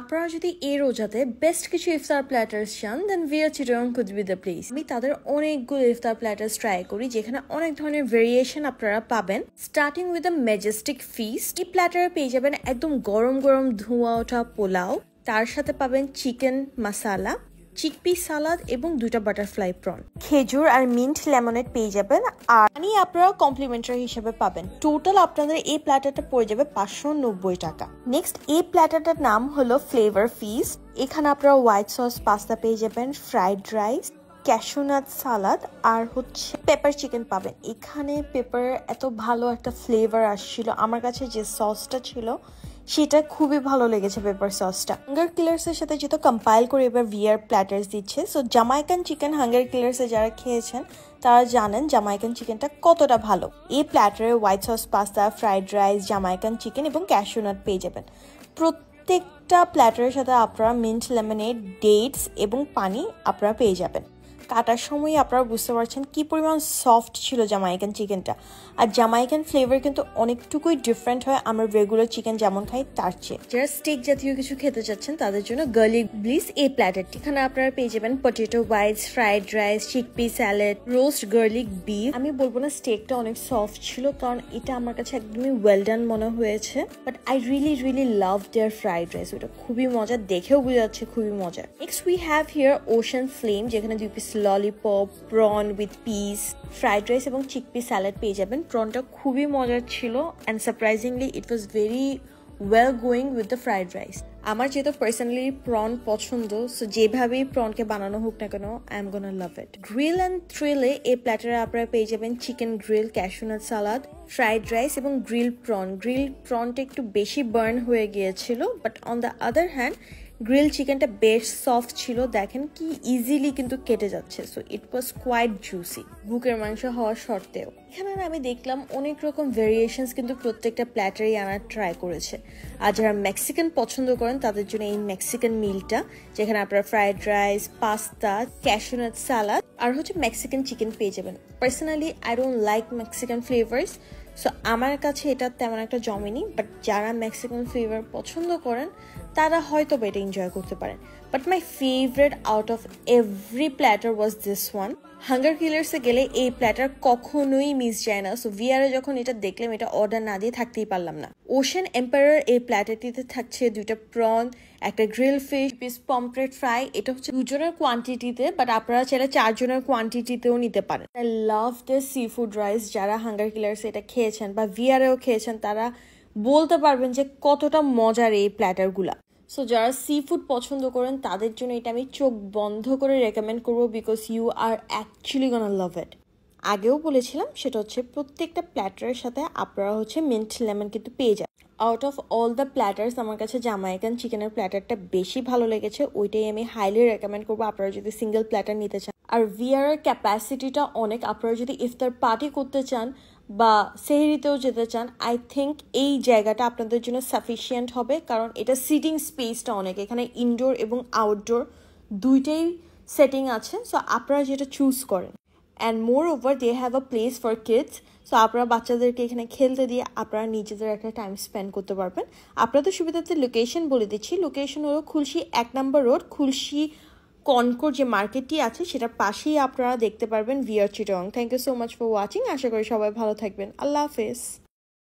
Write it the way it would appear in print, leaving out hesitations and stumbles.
আপনারা যদি এই রোজাতে বেস্ট কিছু ইফতার প্ল্যাটার্স চান then VR Chittagong could be the place. আমি তাদের অনেকগুলো ইফতার প্ল্যাটার্স ট্রাই করি যেখানে অনেক ধরনের ভেরিয়েশন আপনারা পাবেন। Starting with the majestic feast, এই প্ল্যাটারে পেয়ে যাবেন একদম গরম গরম ধোঁয়া ওঠা পোলাও, তার সাথে পাবেন চিকেন মাসালা, চিকপি সালাদ এবং 2টা বাটারফ্লাই প্রন, খেজুর আর মিন্ট লেমনেড পেয়ে যাবেন, আর পানি আপনারা কমপ্লিমেন্টারি হিসেবে পাবেন। টোটাল আপনাদের এই প্ল্যাটারটা পড়ে যাবে 590 টাকা। নেক্সট এই প্ল্যাটারটার নাম হলো ফ্লেভার ফিস্ট। এখানে আপনারা হোয়াইট সস পাস্তা পেয়ে যাবেন, ফ্রাইড রাইস, ক্যাশনাট সালাদ আর হচ্ছে পেপার চিকেন পাবেন। এখানে পেপার এত ভালো একটা ফ্লেভার আসছিল, আমার কাছে যে সসটা ছিল সেটা খুবই ভালো লেগেছে পেপার সসটা। হাঙ্গার কিলার্স এর সাথে যেহেতু কম্পাইল করে এবার ভিআর প্ল্যাটার্স দিচ্ছে, so Jamaican chicken hunger killers এ যারা খেয়েছেন তারা জানেন জামাইকান চিকেনটা কতটা ভালো। এই প্ল্যাটারে white sauce pasta, fried rice, Jamaican chicken এবং ক্যাশনাট পেয়ে যাবেন। প্রত্যেকটা প্ল্যাটারের সাথে আপনারা মিন্ট লেমনেড, ডেটস এবং পানি আপনারা পেয়ে যাবেন। কাটার সময় আপনারা বুঝতে পারছেন কি পরিমাণ সফট ছিল জামাইকান চিকেনটা। আর জামাইকান ফ্লেভার কিন্তু অনেকটুকুই ডিফারেন্ট হয় আমরা রেগুলার চিকেন যেমন খাই তার চেয়ে। যারা স্টেক জাতীয় কিছু খেতে চাচ্ছেন তাদের জন্য গার্লিক ব্লিস এই প্ল্যাটারটি। এখানে আপনারা পেয়ে যাবেন potato whites, fried rice, chickpea salad, roast garlic beef. আমি বলবো না স্টেকটা অনেক সফট ছিল, কারণ এটা আমার কাছে একদমই ওয়েল ডান মনে হয়েছে, but I really love their fried rice. ওটা খুবই মজা, দেখেও বোঝা যাচ্ছে খুবই মজা। Next we have here ocean flame, যেখানে 2 piece lollipop, prawn with peas, fried rice এবং চিকপি স্যালাড পেয়ে যাবেন। প্রনটা খুবই মজার ছিল and surprisingly it was very well going with the fried rice. আমার যেহেতু পার্সোনালি প্রন পছন্দ, সো যেভাবেই প্রনকে বানানো হোক না কেন I am gonna love it. Grill and থ্রিলে এই প্ল্যাটারে আপনারা পেয়ে যাবেন chicken grill, cashew nut salad, fried rice এবং গ্রিল প্রন। গ্রিল প্রনটা একটু বেশি বার্ন হয়ে গিয়েছিল, but on the other hand grill চিকেনটা বেশ সফট ছিল, দেখেন কি ইজিলি কিন্তু কেটে যাচ্ছে। So it was quite juicy বুকের মাংস হওয়া সত্ত্বেও। এখানে আমি দেখলাম অনেক রকম ভেরিয়েশনস কিন্তু প্রত্যেকটা প্ল্যাটারই আনার ট্রাই করেছে। আর যারা মেক্সিকান পছন্দ করেন তাদের জন্য এই মেক্সিকান মিলটা, যেখানে আপনারা fried rice, pasta, cashew nut salad আর হচ্ছে মেক্সিকান চিকেন পেয়ে যাবেন। Personally I don't like Mexican flavours, so আমার কাছে এটা তেমন একটা জমেনি, বাট যারা মেক্সিকান ফ্লেভার পছন্দ করেন তারা হয়তো এটা এনজয় করতে পারেন। But my favourite out of every platter was this one. Hunger কিলার্সে গেলে এই প্ল্যাটার কখনোই মিস যায় না, সো ভিআরে যখন এটা দেখলাম এটা অর্ডার না দিয়ে থাকতেই পারলাম না। ওশেন এম্পায়ার এই প্ল্যাটারটিতে থাকছে 2টা প্রন, একটা grill fish, piece pomfret fry. এটা হচ্ছে 2 জনের কোয়ান্টিটিতে, বাট আপনারা চাইলে 4 জনের কোয়ান্টিটিতেও নিতে পারেন। I love the sea food rice. যারা হাঙ্গার কিলার্সে এটা খেয়েছেন বা ভিআরেও খেয়েছেন তারা বলতে পারবেন যে কতটা মজার এই প্ল্যাটারগুলা। সো যারা সি ফুড পছন্দ করেন তাদের জন্য এটা আমি চোখ বন্ধ করে রেকমেন্ড করবো, because you R actually gonna love ইট। আগেও বলেছিলাম সেটা হচ্ছে প্রত্যেকটা প্ল্যাটারের সাথে আপনারা হচ্ছে মিন্ট লেমন কিন্তু পেয়ে যান। আউট অফ অল দ্য প্ল্যাটার্স আমার কাছে জামাইকান চিকেনের প্ল্যাটারটা বেশি ভালো লেগেছে, ওইটাই আমি হাইলি রেকমেন্ড করবো আপনারা যদি সিঙ্গেল প্ল্যাটার নিতে চান। আর ভিআর এর ক্যাপাসিটিটা অনেক, আপনারা যদি ইফতার পার্টি করতে চান বা সেহরিতেও যেতে চান, আই থিঙ্ক এই জায়গাটা আপনাদের জন্য সাফিসিয়েন্ট হবে, কারণ এটা সিটিং স্পেসটা অনেক। এখানে ইনডোর এবং আউটডোর দুইটাই সেটিং আছে, সো আপনারা যেটা চুজ করেন। And moreover they have a place for kids, so আপনারা বাচ্চাদেরকে এখানে খেলতে দিয়ে আপনারা নিজেদের একটা টাইম স্পেন্ড করতে পারবেন। আপনাদের সুবিধার্থে লোকেশন বলে দিচ্ছি, লোকেশন হলো খুলশী 1 নম্বর রোড, খুলশী কনকোর যে মার্কেটটি আছে সেটার পাশেই আপনারা দেখতে পারবেন VR Chittagong. Thank you so much for watching. আশা করি সবাই ভালো থাকবেন। আল্লাহ হাফেজ।